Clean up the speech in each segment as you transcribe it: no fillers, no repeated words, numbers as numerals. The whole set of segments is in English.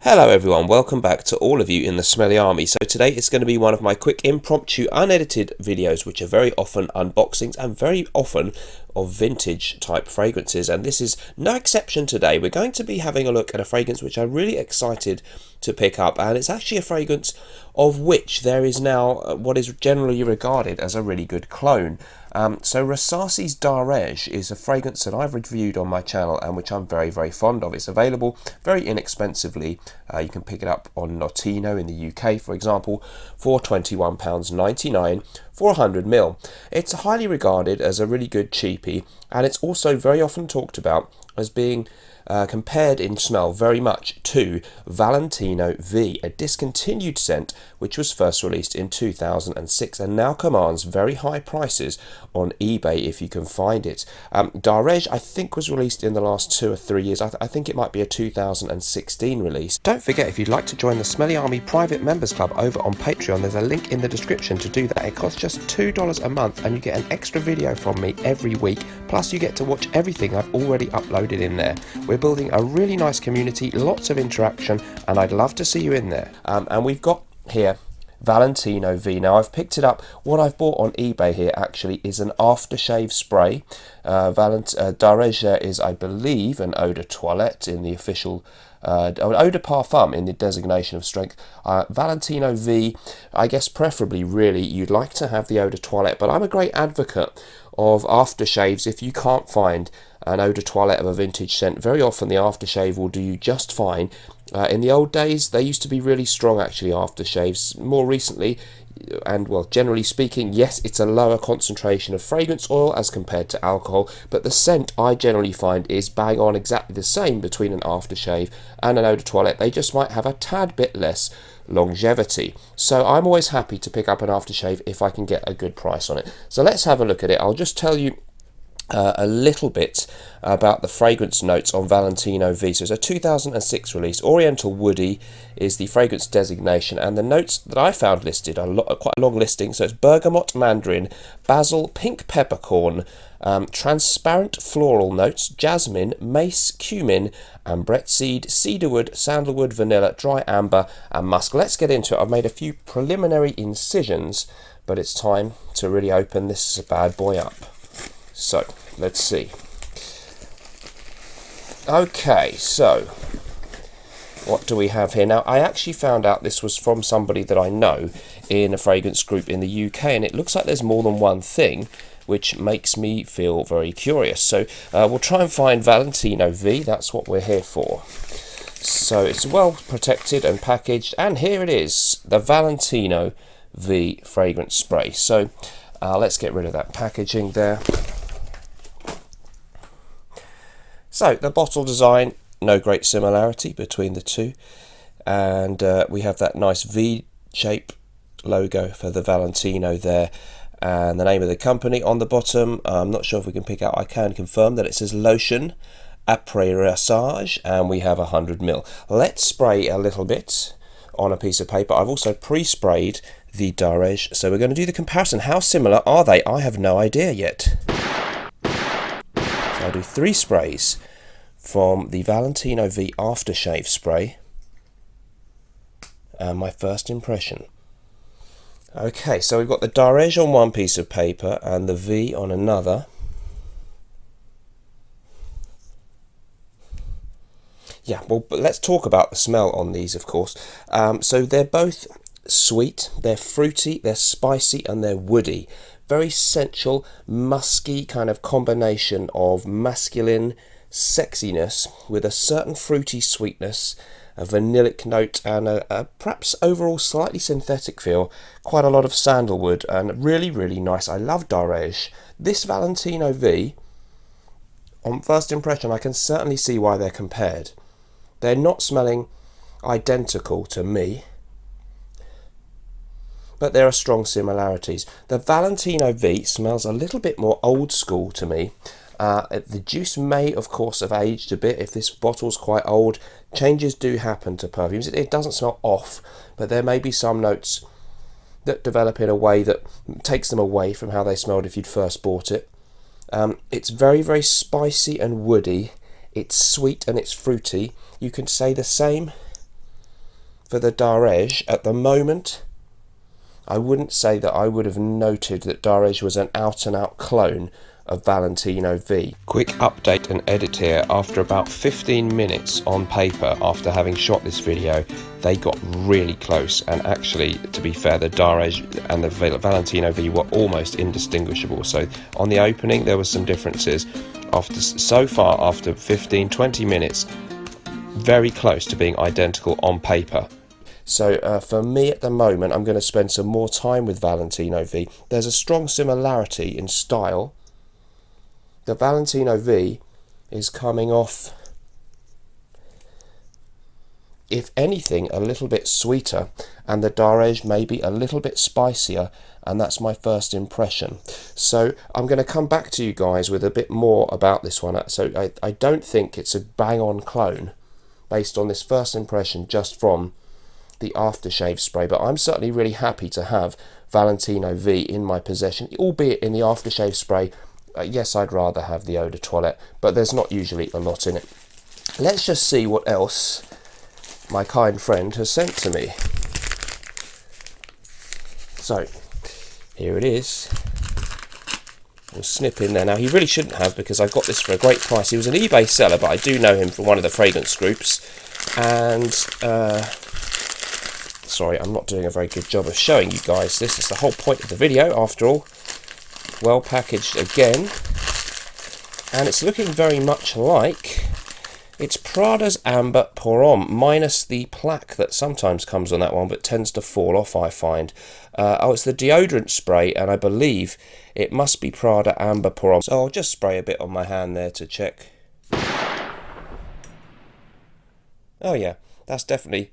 Hello everyone, welcome back to all of you in the Smelly Army. So today it's going to be one of my quick impromptu unedited videos which are very often unboxings and very often of vintage type fragrances, and this is no exception today. We're going to be having a look at a fragrance which I'm really excited to pick up, and it's actually a fragrance of which there is now what is generally regarded as a really good clone. So Rasasi Daarej is a fragrance that I've reviewed on my channel and which I'm very fond of. It's available very inexpensively. You can pick it up on Notino in the UK, for example, for £21.99 for 100ml. It's highly regarded as a really good cheapie, and it's also very often talked about as being compared in smell very much to Valentino V, a discontinued scent which was first released in 2006 and now commands very high prices on eBay if you can find it. Daaerej, I think, was released in the last 2 or 3 years. I think it might be a 2016 release. Don't forget, if you'd like to join the Smelly Army private members club over on Patreon, there's a link in the description to do that. It costs just $2 a month and you get an extra video from me every week, plus you get to watch everything I've already uploaded in there. We're building a really nice community, lots of interaction, and I'd love to see you in there. And we've got here Valentino V. Now I've picked it up. What I've bought on eBay here actually is an aftershave spray. Daaerej is, I believe, an eau de toilette in the official eau de parfum in the designation of strength. Valentino V, I guess preferably really you'd like to have the eau de toilette, but I'm a great advocate of aftershaves if you can't find an eau de toilette of a vintage scent. Very often the aftershave will do you just fine. In the old days they used to be really strong actually, aftershaves. More recently, and well, generally speaking, yes, it's a lower concentration of fragrance oil as compared to alcohol, but the scent I generally find is bang on exactly the same between an aftershave and an eau de toilette. They just might have a tad bit less longevity. So I'm always happy to pick up an aftershave if I can get a good price on it. So let's have a look at it. I'll just tell you a little bit about the fragrance notes on Valentino V. So it's a 2006 release. Oriental Woody is the fragrance designation, and the notes that I found listed are quite a long listing. So it's bergamot, mandarin, basil, pink peppercorn, transparent floral notes, jasmine, mace, cumin, ambret seed, cedarwood, sandalwood, vanilla, dry amber, and musk. Let's get into it. I've made a few preliminary incisions, but it's time to really open this bad boy up. So, let's see. Okay, so what do we have here? Now, I actually found out this was from somebody that I know in a fragrance group in the UK, and it looks like there's more than one thing, which makes me feel very curious. So, we'll try and find Valentino V. That's what we're here for. So, it's well protected and packaged, and here it is, the Valentino V fragrance spray. So, let's get rid of that packaging there. So the bottle design, no great similarity between the two, and we have that nice V-shape logo for the Valentino there, and the name of the company on the bottom. I'm not sure if we can pick out. I can confirm that it says lotion après Rasasi, and we have 100ml. Let's spray a little bit on a piece of paper. I've also pre-sprayed the Daaerej, so we're going to do the comparison. How similar are they? I have no idea yet. I'll do 3 sprays from the Valentino V aftershave spray and my first impression. Okay, so we've got the Daaerej on one piece of paper and the V on another. Yeah, well, but let's talk about the smell on these, of course. So they're both sweet, they're fruity, they're spicy, and they're woody. Very sensual, musky kind of combination of masculine sexiness with a certain fruity sweetness, a vanillic note, and a perhaps overall slightly synthetic feel. Quite a lot of sandalwood, and really nice. I love Daaerej. This Valentino V, on first impression, I can certainly see why they're compared. They're not smelling identical to me, but there are strong similarities. The Valentino V smells a little bit more old school to me. The juice may, of course, have aged a bit if this bottle's quite old. Changes do happen to perfumes. It doesn't smell off, but there may be some notes that develop in a way that takes them away from how they smelled if you'd first bought it. It's very spicy and woody. It's sweet and it's fruity. You can say the same For the Daaerej, at the moment, I wouldn't say that I would have noted that Daaerej was an out-and-out clone of Valentino V. Quick update and edit here. After about 15 minutes on paper after having shot this video, they got really close, and actually, to be fair, the Daaerej and the Valentino V were almost indistinguishable. So on the opening there were some differences. So far, after 15-20 minutes, very close to being identical on paper. So for me at the moment, I'm going to spend some more time with Valentino V. There's a strong similarity in style. The Valentino V is coming off, if anything, a little bit sweeter, and the Daaerej maybe a little bit spicier, and that's my first impression. So I'm going to come back to you guys with a bit more about this one. So I don't think it's a bang-on clone based on this first impression just from the aftershave spray, but I'm certainly really happy to have Valentino V in my possession, albeit in the aftershave spray. Yes, I'd rather have the Eau de Toilette, but there's not usually a lot in it. Let's just see what else my kind friend has sent to me. So, here it is. We'll snip in there. Now, he really shouldn't have, because I got this for a great price. He was an eBay seller, but I do know him from one of the fragrance groups. And, sorry, I'm not doing a very good job of showing you guys this. Is the whole point of the video, after all. Well packaged again, and it's looking very much like it's Prada's Amber Pour Homme, minus the plaque that sometimes comes on that one but tends to fall off, I find. Oh, it's the deodorant spray, and I believe it must be Prada Amber Pour Homme. So I'll just spray a bit on my hand there to check. Oh yeah, that's definitely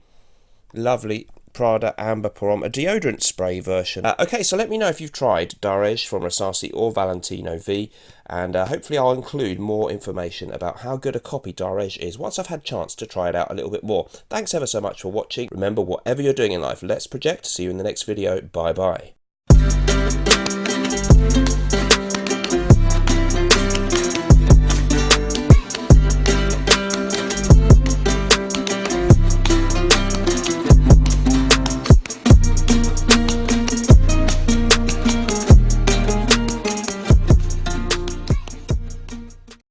lovely Prada Amber Pour Homme, a deodorant spray version. Okay, so let me know if you've tried Daaerej from Rasasi or Valentino V, and hopefully I'll include more information about how good a copy Daaerej is once I've had a chance to try it out a little bit more. Thanks ever so much for watching. Remember, whatever you're doing in life, let's project. See you in the next video. Bye bye.